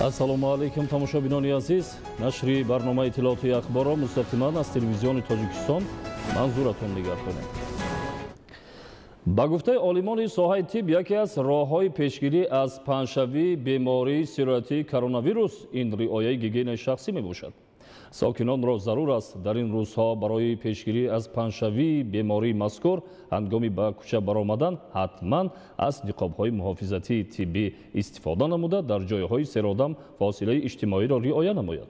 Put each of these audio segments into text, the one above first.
Ассалому алейкум тамошобинони азиз. Нашри барномаи иттилоотии ахборро мустақиман аз телевизиони Тоҷикистон манзуратон нигар кунем. Ба гуфтаи олимони соҳаи тиб яке аз роҳҳои пешгирӣ аз паҳншавии бемории сироятии коронавирус ин риояи гигиенаи шахсӣ мебошад. Сокинонро зарур аст дар ин рӯзҳо барои пешгирӣ аз паҳншавии бемории мазкур ҳангоми ба кӯча баромадан ҳатман аз ниқобҳои муҳофизатии тиббӣ истифода намуда дар ҷойҳои серодам фосилаи иҷтимоиро риоя намояд.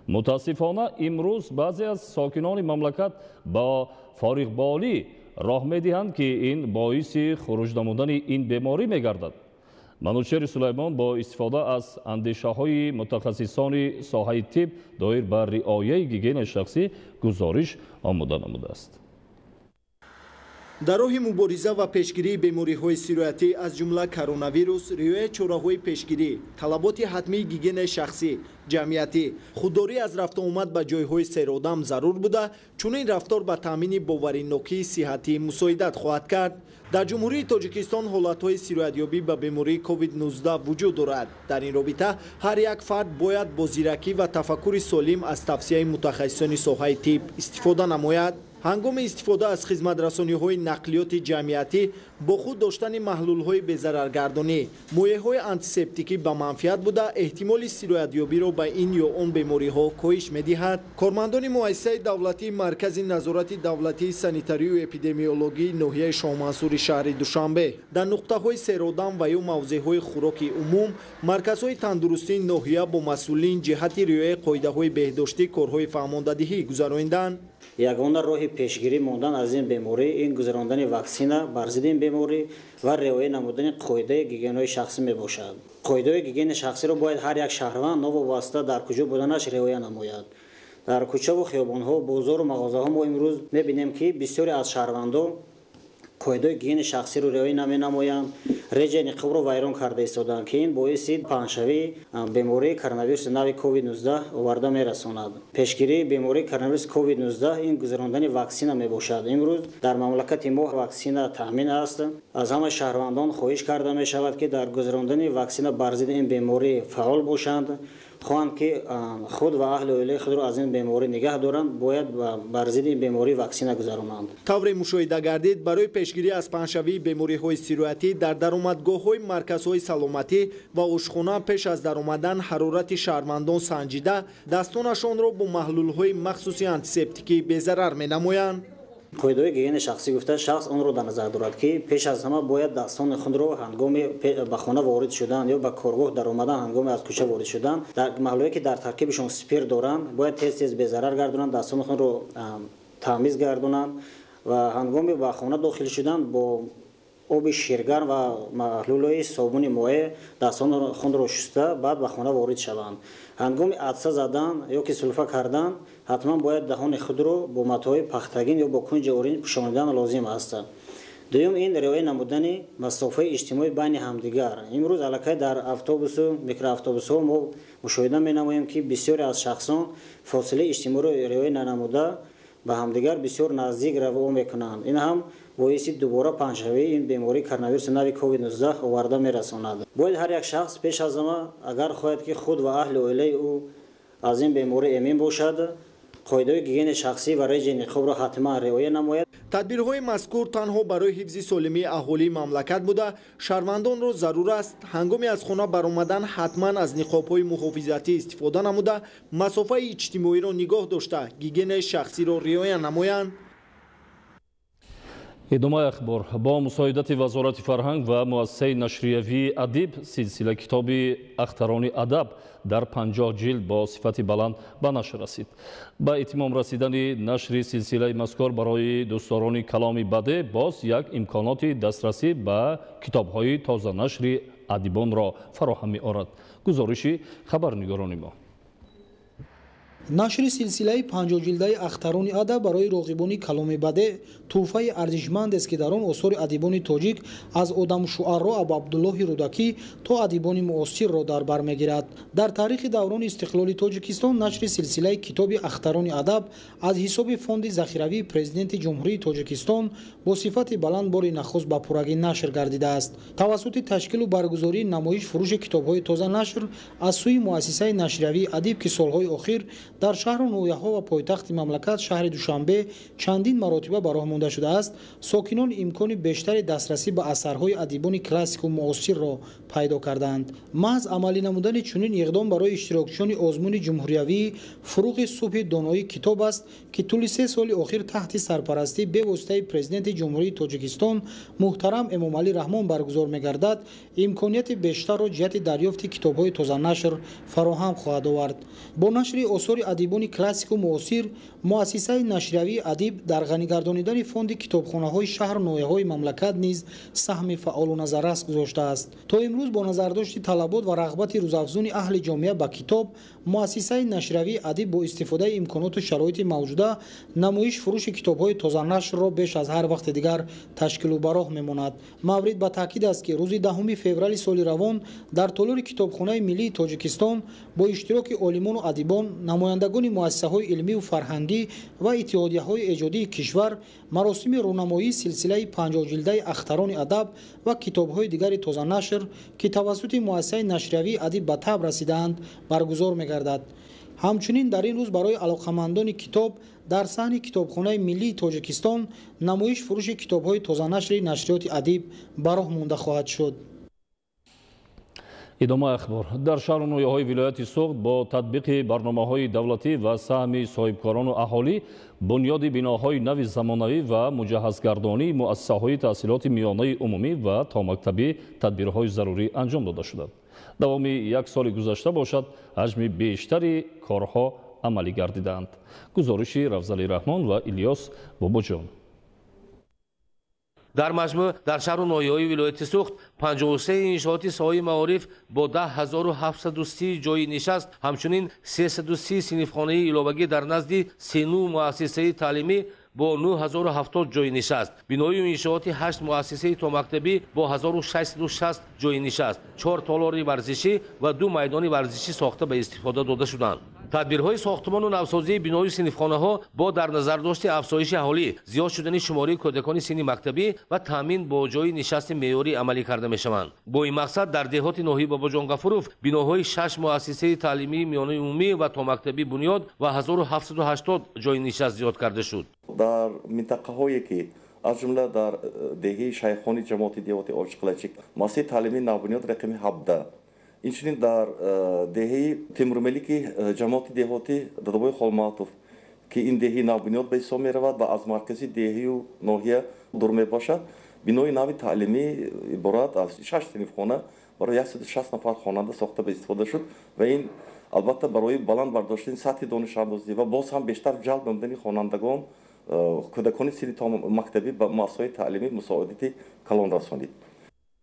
Мутаассифона имрӯз баъзе аз сокинони мамлакат ба фориғболӣ роҳ медиҳанд, ки ин боиси хуруҷ намудани ин беморӣ мегардад. Манучери Сулаймон бо истифода аз андешаҳои мутахассисони соҳаи тиб доир ба риояи гигиенаи шахсӣ гузориш омода намудааст. дар роҳи мубориза ва пешгирии бемориҳои сироятӣ аз ҷумла коронавирус, риояи чораҳои пешгирӣ, талаботи ҳатмии гигиенаи шахсӣ, ҷамъиятӣ, худдорӣ аз рафтуомад ба ҷойҳои серодам зарур буда, чунин рафтор ба таъмини боваринокии сиҳатӣ мусоидат хоҳад кард. дар ҷумҳурии Тоҷикистон ҳолатҳои сироятёбӣ ба бемории COVID-19 вуҷуд дорад. дар ин робита ҳар як фард бояд бо зиракӣ ва тафаккури солим аз тавсияи мутахассисони соҳаи тиб истифода намояд. ҳангоми истифода аз хизматрасониҳои нақлиёти ҷамъиятӣ бо худ доштани маҳлулҳои безараргардонӣ, моеъҳои антисептикӣ ба манфиат буда эҳтимоли сироятёбиро ба ин ё он бемориҳо коҳиш медиҳад. кормандони муассисаи давлатии маркази назорати давлатии санитарию эпидемиологии ноҳияи Шоҳмансури шаҳри Душанбе дар нуқтаҳои серодам ва ё мавзеъҳои хӯроки умум, марказҳои тандурустии ноҳия бо масъулин ҷиҳати риояи қоидаҳои беҳдоштӣ корҳои фаҳмондадиҳӣ гузаронданд. ягона роҳи пешгирӣ мондан аз ин беморӣ ин гузарондани ваксина бар зидди ин беморӣ ва риоя намудани қоидаи гигиенаи шахсӣ мебошад. қоидаи гигиенаи шахсиро бояд ҳар як шаҳрванд новобаста дар куҷо буданаш риоя намояд. дар кӯчаву хиёбонҳо, бозору мағозаҳо мо имрӯз мебинем, ки бисёре аз шаҳрвандон қоидаи гигиенаи шахсиро риоя наменамоянд, реҷаи ниқобро вайрон карда истоданд, ки ин боиси паҳншавии бемории коронавируси нави COVID-19 оварда мерасонад. пешгирии бемории коронавируси COVID-19 ин гузарондани ваксина мебошад. имрӯз дар мамлакати мо ваксина таъмин аст. аз ҳама шаҳрвандон хоҳиш карда мешавад, ки дар гузарондани ваксина бар зидди ин беморӣ фаъол бошанд. хоҳанд, ки худ ва аҳли оилаи худро аз ин беморӣ нигоҳ доранд, бояд бар зидди ин беморӣ ваксина гузаронанд. тавре мушоҳида гардид, барои пешгирӣ аз паҳншавии бемориҳои сироятӣ дар даромадгоҳҳои марказҳои саломатӣ ва ошхона пеш аз даромадан ҳарорати шаҳрвандон санҷида, дастонашонро бо маҳлулҳои махсуси антисептикӣ безарар менамоянд. қоидаи гигиенаи шахсӣ гуфта шахс онро дар назар дорад, ки пеш аз ҳама бояд дастони худро ҳангоми ба хона ворид шудан ё ба коргоҳ даромадан, ҳангоми аз кӯча ворид шудан, дар маҳлуле ки дар таркибишон спирт доранд, бояд тез тез безарар гардонанд, дастони худро тамиз гардонанд ва ҳангоми ба хона дохил шудан бо оби ширгарм ва маҳлулҳои собуни моеъ дастони худро шуста баъд ба хона ворид шаванд. ҳангоми адса задан ё ки сулфа кардан ҳатман бояд даҳони худро бо матои пахтагин ё бо кунҷи орин пӯшонидан лозим аст. дуюм ин риоя намудани масофаи иҷтимоӣ байни ҳамдигар. имрӯз аллакай дар автобусу микроавтобусҳо мо мушоҳида менамоем, ки бисёре аз шахсон фосилаи иҷтимоиро риоя нанамуда ба ҳамдигар бисёр наздик раво мекунанд. ин ҳам боиси дубора паҳншавии ин бемории коронавируси нави COVID-19 оварда мерасонад. бояд ҳар як шахс пеш аз ҳама агар хоҳад, ки худ ва аҳли оилаи ӯ аз ин беморӣ эмин бошад, қоидаи гигиенаи шахсӣ ва реҷаи ниқобро ҳатман риоя намояд. тадбирҳои мазкур танҳо барои ҳифзи солимии аҳолии мамлакат буда, шаҳрвандонро зарур аст ҳангоми аз хона баромадан ҳатман аз ниқобҳои муҳофизатӣ истифода намуда, масофаи иҷтимоиро нигоҳ дошта, гигиенаи шахсиро риоя намоянд. идомаи ахбор бо мусоидати вазорати фарҳанг ва муассисаи нашриявии адиб силсила китоби ахтарони адаб дар 50 ҷилд бо сифати баланд ба нашр расид. ба итмом расидани нашри силсилаи мазкур барои дӯстдорони каломи баде боз як имконоти дастрасӣ ба китобҳои тозанашри адибонро фароҳам меорад. гузориши хабарнигорони мо. нашри силсилаи панҷоҳ-ҷилдаи ахтарони адаб барои роғибони каломи бадеъ тӯҳфаи арзишмандест ки дар он осори адибони тоҷик аз одамушуъаро абу абдуллоҳи рӯдакӣ то адибони муосирро дар бар мегирад. Дар таърихи даврони истиқлоли тоҷикистон нашри силсилаи китоби ахтарони адаб аз ҳисоби фонди захиравии президенти ҷумҳурии тоҷикистон бо сифати баланд бори нахуст ба пуррагӣ нашр гардидааст. тавассути ташкилу баргузории намоиш фурӯши китобҳои тоза нашр аз сӯи муассисаи нашриявии адиб ки солҳои охир дар шаҳру ноҳияҳо ва пойтахти мамлакат шаҳри душанбе чандин маротиба ба роҳ монда шудааст, сокинон имкони бештари дастрасӣ ба асарҳои адибони классику муосирро пайдо карданд. маҳз амалӣ намудани чунин иқдом барои иштирокчиёни озмуни ҷумҳуриявии фуруғи субҳи доноӣ китоб аст ки тӯли 3 соли охир таҳти сарпарастии бевоситаи президенти ҷумҳурии тоҷикистон муҳтарам эмомалӣ раҳмон баргузор мегардад, имконияти бештарро ҷиҳати дарёфти китобҳои тозанашр фароҳам хоҳад овард. бо нашри осори адибони классику муосир муассисаи нашриявии адиб дар ғанигардонидани фонди китобхонаҳои шаҳру ноҳияҳои мамлакат низ саҳми фаъолу назаррас гузоштааст. то имрӯз бо назардошти талабот ва рағбати рӯзафзуни аҳли ҷомеа ба китоб, муассисаи нашриявии адиб бо истифодаи имконоту шароити мавҷуда намоиш фурӯши китобҳои тозанашрро беш аз ҳар вақти дигар ташкилу ба роҳ мемонад. маврид ба таъкид аст ки рӯзи 10 феврали соли равон дар толори китобхонаи миллии тоҷикистон бо иштироки олимону адибон, намояндагони муассисаҳои илмиву фарҳангӣ ва иттиҳодияҳои эҷодии кишвар маросими рӯнамоии силсилаи 50-ҷилдаи ахтарони адаб ва китобҳои дигари тозанашр ки тавассути муассисаи нашриявии адиб ба таб расидаанд баргузор мегардад. ҳамчунин дар ин рӯз барои алоқамандони китоб дар саҳни китобхонаи миллии тоҷикистон намоиш фурӯши китобҳои тозанашри нашриёти адиб ба роҳ монда хоҳад шуд. идомаи ахбор. дар шаҳру ноҳияҳои вилояти Суғд бо татбиқи барномаҳои давлатӣ ва саҳми соҳибкорону аҳолӣ бунёди биноҳои нави замонавӣ ва муҷаҳҳазгардонии муассисаҳои таҳсилоти миёнаи умумӣ ва томактабӣ тадбирҳои зарурӣ анҷом дода шуданд. давоми як соли гузашта бошад ҳаҷми бештари корҳо амалӣ гардиданд. гузориши Равзали Раҳмон ва Илёс Бобоҷон. дар маҷмӯъ дар шаҳру ноҳияҳои вилояти Суғд 53 иншооти соҳаи маориф бо 10730 ҷойи нишаст, ҳамчунин 330 синфхонаи иловагӣ дар назди 39 муассисаи таълимӣ бо 9070 ҷойи нишаст, бинои иншооти 8 муассисаи томактабӣ бо 1660 ҷойи нишаст, 4 толори варзишӣ ва 2 майдони варзишӣ сохта ба истифода дода шуданд. тадбирҳои сохтмону навсозии бинои синфхонаҳо бо дар назардошти афзоиши аҳолӣ, зиёд шудани шумории кӯдакони синни мактабӣ ва таъмин бо ҷойи нишасти меъёрӣ амалӣ карда мешаванд. бо ин мақсад дар деҳоти ноҳияи Бобоҷон Гафуров биноҳои 6 муассисаи таълимии миёнаи умумӣ ва томактабӣ бунёд ва 1780 ҷойи нишаст зиёд карда шуд. дар минтақаҳое ки аз ҷумла дар деҳаи шайхони ҷамоати деҳоти Очиқлачик муассисаи таълимии навбунёд рақами 17, инчунин дар деҳаи Тимурмелики ҷамоати деҳоти Додобои Холмаатов ки ин деҳаи навбунёд ба ҳисоб меравад ва аз маркази деҳаю ноҳия дур мебошад, бинои нави таълимӣ иборат аз 6 синфхона барои 160 нафар хонанда сохта ба истифода шуд ва ин албатта барои баланд бардоштани сатҳи донишандозӣ ва боз ҳам бештар ҷалб намудани хонандагон кӯдакони синни мактабӣ ба муассисаҳои таълимӣ мусоидати калон расонид.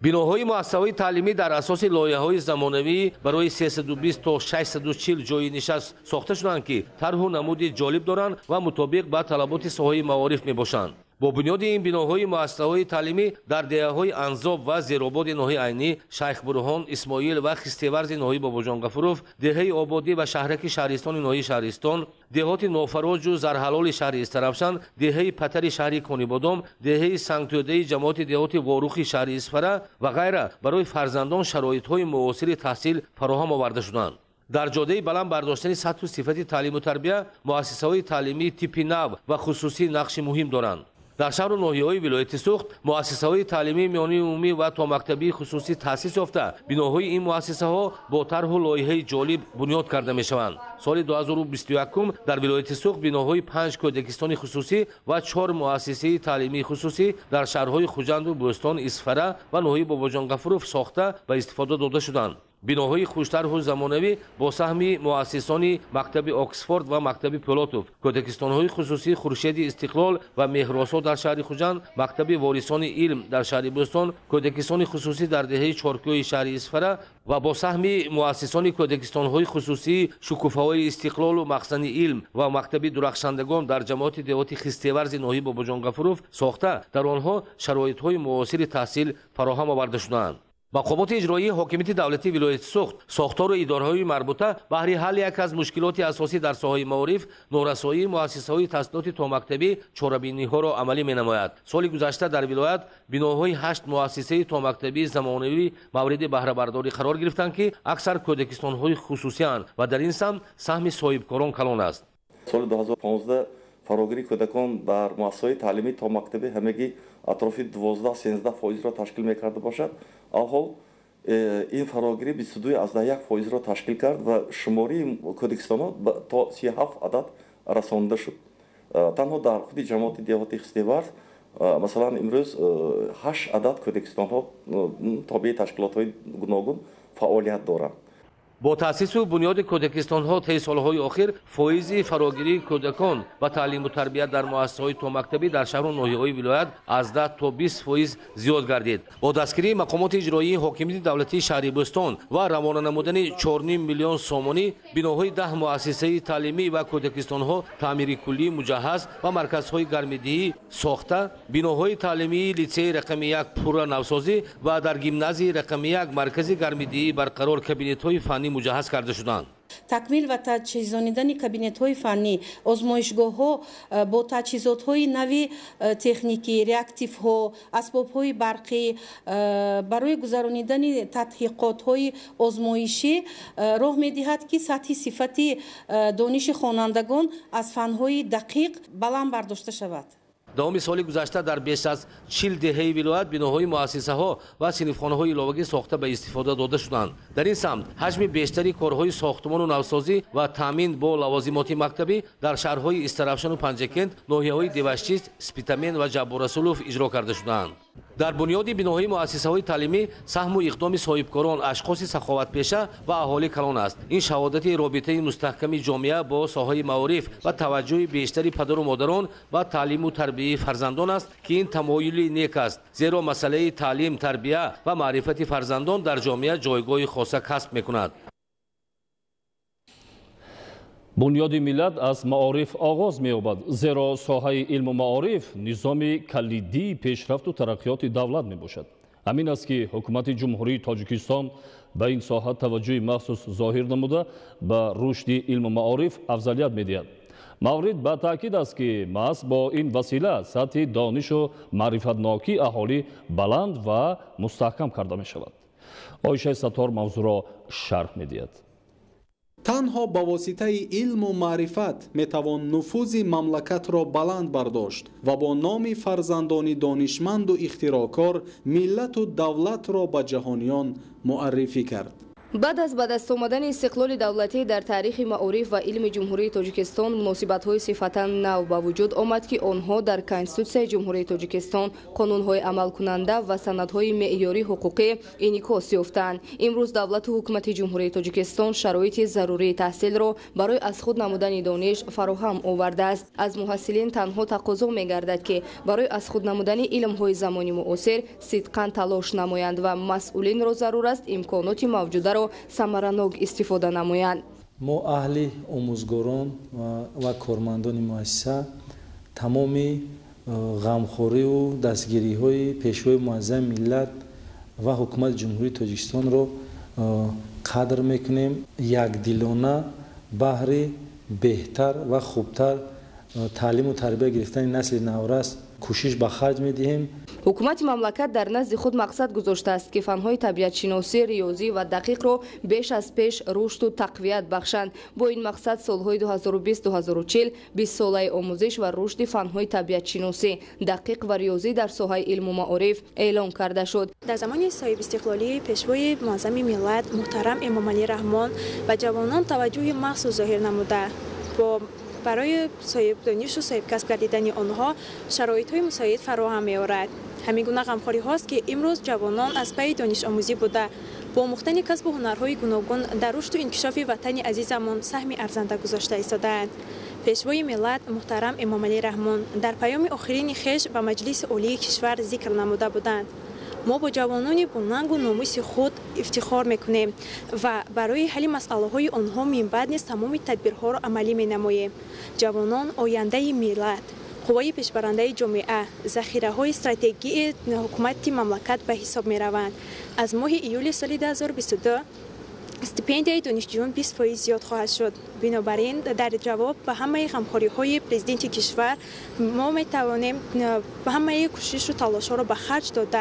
биноҳои муассисаҳои таълимӣ дар асоси лоиҳаҳои замонавӣ барои 320 то 640 ҷойи нишаст сохта шуданд ки тарҳу намуди ҷолиб доранд ва мутобиқ ба талаботи соҳаи маориф мебошанд. бо бунёди ин биноҳои муассисаҳои таълимӣ дар деҳаҳои Анзоб ва Зерободи ноҳияи Айнӣ, Шайхбурҳон, Исмоил ва Хистеварзи ноҳияи Бобоҷон Гафуров, деҳаи Ободӣ ва шаҳраки Шаҳристони ноҳияи Шаҳристон, деҳоти Нофароҷу Зарҳалоли шаҳри Истарафшан, деҳаи Патари шаҳри Конибодом, деҳаи Сангтӯдаи ҷамоати деҳоти Ворухи шаҳри Исфара ва ғайра барои фарзандон шароитҳои муосири таҳсил фароҳам оварда шуданд. дар ҷодаи баланд бардоштани сатҳу сифати таълиму тарбия муассисаҳои таълимии типи нав ва хусусӣ нақши муҳим доранд. дар шаҳру ноҳияҳои вилояти Суғд муассисаҳои таълимии миёнаи умумӣ ва томактабии хусусӣ таъсис ёфта, биноҳои ин муассисаҳо бо тарҳу лоиҳаи ҷолиб бунёд карда мешаванд. соли 2021 дар вилояти Суғд биноҳои 5 кӯдакистони хусусӣ ва 4 муассисаи таълимии хусусӣ дар шаҳрҳои Хуҷанду, Бӯстон, Исфара ва ноҳияи Бобоҷон Гафуров сохта ба истифода дода шуданд. биноҳои хуштарҳу замонавӣ бо саҳми муассисони мактаби Оксфорд ва мактаби Пулотов, кӯдакистонҳои хусусии Хуршеди Истиқлол ва Меҳросо дар шаҳри Хуҷанд, мактаби Ворисони илм дар шаҳри Бӯстон, кӯдакистони хусусӣ дар деҳаи Чоркӯи шаҳри Исфара ва бо саҳми муассисони кӯдакистонҳои хусусии Шукуфаҳои Истиқлолу махзани илм ва мактаби Дурахшандагон дар ҷамоати деҳоти Хистеварзи ноҳии Бобоҷонгафуров сохта дар онҳо шароитҳои муосири таҳсил фароҳам оварда шудаанд. мақомоти иҷроии ҳокимияти давлатии вилояти Суғд сохтору идораҳои марбута баҳри ҳалли як аз мушкилоти асосӣ дар соҳаи маориф норасоии муассисаҳои таҳсилоти томактабӣ чорабиниҳоро амалӣ менамояд. соли гузашта дар вилоят биноҳои 8 муассисаи томактабии замонавӣ мавриди баҳрабардорӣ қарор гирифтанд ки аксар кӯдакистонҳои хусусиянд ва дар ин самт саҳми соҳибкорон калон аст. соли 2015 фарогирии кӯдакон дар муассисаҳои таълимии томактабӣ ҳамагӣ атрофи 12-13% ташкил мекарда бошад. алҳол ин фарогирӣ 22.1% ташкил кард ва шумории кӯдакистонҳо то 37 адад расонида шуд. танҳо дар худи ҷамоати деҳоти Хистеварз масалан имрӯз 8 адад кӯдакистонҳо тобеи ташкилотҳои гуногун фаъолият доранд. бо таъсису бунёди кӯдакистонҳо таи солҳои охир фоизи фарогирии кӯдакон ва таълиму тарбият дар муассисаҳои томактабӣ дар шаҳру ноҳияҳои вилоят аз 10 то 20% зиёд гардид. бо дастгирии мақомоти иҷроии ҳокимияти давлатии шаҳри Бӯстон ва равона намудани 4,5 миллион сомонӣ биноҳои 10 муассисаи таълимӣ ва кӯдакистонҳо таъмири куллӣ муҷаҳҳаз ва марказҳои гармидиҳӣ сохта, биноҳои таълимии литсеи рақами 1 пурра навсозӣ ва дар гимназии рақами 1 маркази гармидиҳӣ барқарор кабинетҳои фаннӣ муҷаҳҳаз карда шуданд. такмил ва таҷҳизонидани кабинетҳои фаннӣ, озмоишгоҳҳо бо таҷҳизотҳои нави техникӣ, реактивҳо, асбобҳои барқӣ барои гузаронидани тадқиқотҳои озмоишӣ роҳ медиҳад ки сатҳи сифати дониши хонандагон аз фанҳои дақиқ баланд бардошта шавад. давоми соли гузашта дар беш аз 40 деҳаи вилоят биноҳои муассисаҳо ва синфхонаҳои иловагӣ сохта ба истифода дода шуданд. дар ин самт ҳаҷми бештари корҳои сохтмону навсозӣ ва таъмин бо лавозимоти мактабӣ дар шаҳрҳои Истаравшану Панҷакент, ноҳияҳои Девашчист, Спитамен ва Ҷабборасулов иҷро карда шуданд. дар бунёди биноҳои муассисаҳои таълимӣ саҳму иқдоми соҳибкорон, ашхоси саховатпеша ва аҳолӣ калон аст. ин шаҳодати робитаи мустаҳками ҷомеа бо соҳаи маориф ва таваҷҷӯҳи бештари падару модарон ба таълиму тарбияи фарзандон аст ки ин тамоюли нек аст, зеро масъалаи таълим, тарбия ва маърифати фарзандон дар ҷомеа ҷойгоҳи хоса касб мекунад. бунёди миллат аз маориф оғоз меёбад, зеро соҳаи илму маориф низоми калидии пешрафту тараққиёти давлат мебошад. ҳамин аст ки ҳукумати ҷумҳурии Тоҷикистон ба ин соҳа таваҷҷӯҳи махсус зоҳир намуда ба рушди илму маориф афзалият медиҳад. маврид ба таъкид аст ки маҳз бо ин васила сатҳи донишу маърифатнокии аҳолӣ баланд ва мустаҳкам карда мешавад. ойшаи Саттор мавзӯъро шарҳ медиҳад. танҳо ба воситаи илму маърифат метавон нуфузи мамлакатро баланд бардошт ва бо номи фарзандони донишманду ихтироъкор миллату давлатро ба ҷаҳониён муаррифӣ кард. баъд аз ба даст омадани истиқлоли давлатӣ дар таърихи маориф ва илми ҷумҳурии Тоҷикистон муносибатҳои сифатан нав ба вуҷуд омад ки онҳо дар Конститутсияи ҷумҳурии Тоҷикистон, қонунҳои амалкунанда ва санадҳои меъёрии ҳуқуқӣ инъикос ёфтанд. имрӯз давлату ҳукумати ҷумҳурии Тоҷикистон шароити зарурии таҳсилро барои аз худ намудани дониш фароҳам овардааст. аз муҳассилин танҳо тақозо мегардад ки барои аз худ намудани илмҳои замони муосир сидқан талош намоянд ва масъулинро зарур аст имконоти мавҷударо самаранок истифода намоянд. мо аҳли омӯзгорон ва кормандони муассиса тамоми ғамхориву дастгириҳои пешвои муаззами миллат ва ҳукумати ҷумҳурии Тоҷикистонро қадр мекунем. якдилона баҳри беҳтар ва хубтар таълиму тарбия гирифтани насли наврас кӯшиш ба харҷ медиҳем. ҳукумати мамлакат дар назди худ мақсад гузоштааст ки фанҳои табиатшиносӣ, риёзӣ ва дақиқро беш аз пеш рушду тақвият бахшанд. бо ин мақсад солҳои 2020-2040 20-солаи омӯзиш ва рушди фанҳои табиатшиносӣ, дақиқ ва риёзӣ дар соҳаи илму маориф эълон карда шуд. дар замони соҳибистиқлолии пешвои муаззами миллат муҳтарам Эмомалӣ Раҳмон ба ҷавонон таваҷҷӯҳи махсус зоҳир намуда барои соҳибдонишу соҳибкасб гардидани онҳо шароитҳои мусоид фароҳам меорад. ҳамин гуна ғамхориҳост ки имрӯз ҷавонон аз пайи донишомӯзӣ буда با آموختن کسب و هنرهای گوناگون در رشد و انکشاف وطن عزیزمان سهم ارزنده گذاشته ایستاده‌اند. پیشوای ملت محترم امام علی رحمان در پیام آخرین خویش و مجلس عالی کشور ذکر نموده بودند: ما با جوانان با ننگ و ناموس خود افتخار میکنیم و برای حل مسئله های آنها من بعد نیز تمام تدبیرها را عملی مینماییم. جوانان آینده ملت، قوای پیشبرنده جامعه، ذخیره های استراتژیکی حکومت مملکت به حساب می روند. از ماه ایول سال 2022 استیپندیای دانشجویان 20% زیاد خواهد شد. بنابراین در جواب به همه غمخوری‌های پرزیدنت کشور ما می‌توانیم به همه کوشش و تلاش‌ها را به خرج داده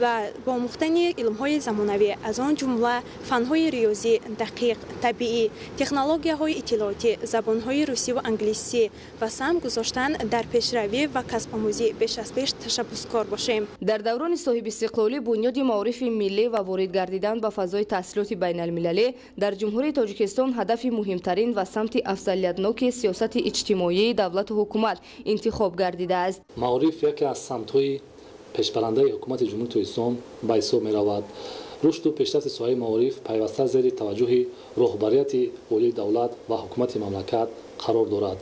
و با آموختن علم‌های زمانوی از آن جمله فن‌های ریاضی دقیق، طبیعی، تکنولوژی‌های اطلاعاتی، زبان‌های روسی و انگلیسی و سهم گذاشتن در پیشروی و کسب آموزی بیش از پیش تشبثکار باشیم. در دوران صاحب استقلالی بنیاد معارف ملی و وارد گردیدن به فضای تحصیلات بین‌المللی در جمهوری تاجیکستان هدف مهمترین و سمت افضلیتناک سیاست اجتماعی دولت و حکومت انتخاب گردیده است. معارف یکی از سمت‌های پیشبرنده حکومت جمهوری تاجیکستان به حساب می‌رود. رشد و پیشرفت ساحه معارف پیوسته زیر توجه رهبریت عالی دولت و حکومت مملکت قرار دارد.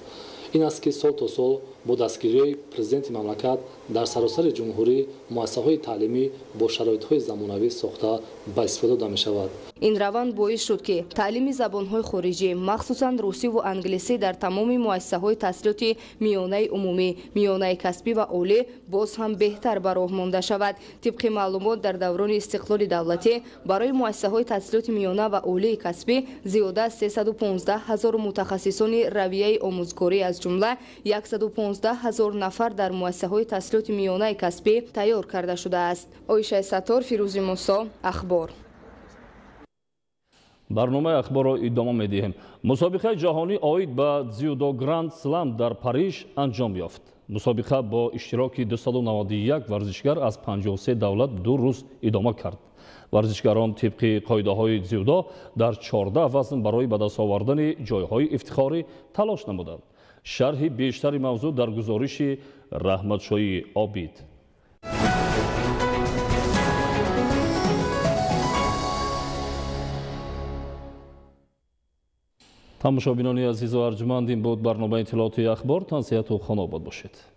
این است که سال تا سال با دستگیری پرزیدنت مملکت در سراسر جمهوری مؤسسه‌های تعلیمی با شرایط‌های زمانوی ساخته به استفاده داده می‌شود. این روند باعث شد که تعلیم زبان‌های خارجی مخصوصاً روسی و انگلیسی در تمام مؤسسه‌های تحصیلاتی میانه عمومی، میانه کسبی و عالی باز هم بهتر به راه مانده شود. طبق معلومات در دوران استقلال دولتی برای مؤسسه‌های تحصیلات میانه و عالی کسبی زیاده از 315,000 متخصصان رویه آموزگاری از جمله 115,000 نفر در مؤسسه‌های تحصیلات میانه کسبی تیار کرده شده است. عایشه ستار، فیروزی موسی، اخبار. برنامه اخبار را ادامه می‌دهیم. مسابقه جهانی آید به дзюдо گراند سلام در پاریژ انجام یافت. مسابقه با اشتراک 291 ورزشگر از 53 دولت 2 روز ادامه کرد. ورزشگران طبق قاعده‌های дзюдо در 14 وزن برای به دست آوردن جایهای افتخاری تلاش نمودند. شرح بیشتر موضوع در گزارش رحمتشاهی عابد. тамошобинони азизу арҷуманд, ин буд барномаи иттилооти ахбор. Тансияту хонобод бошед.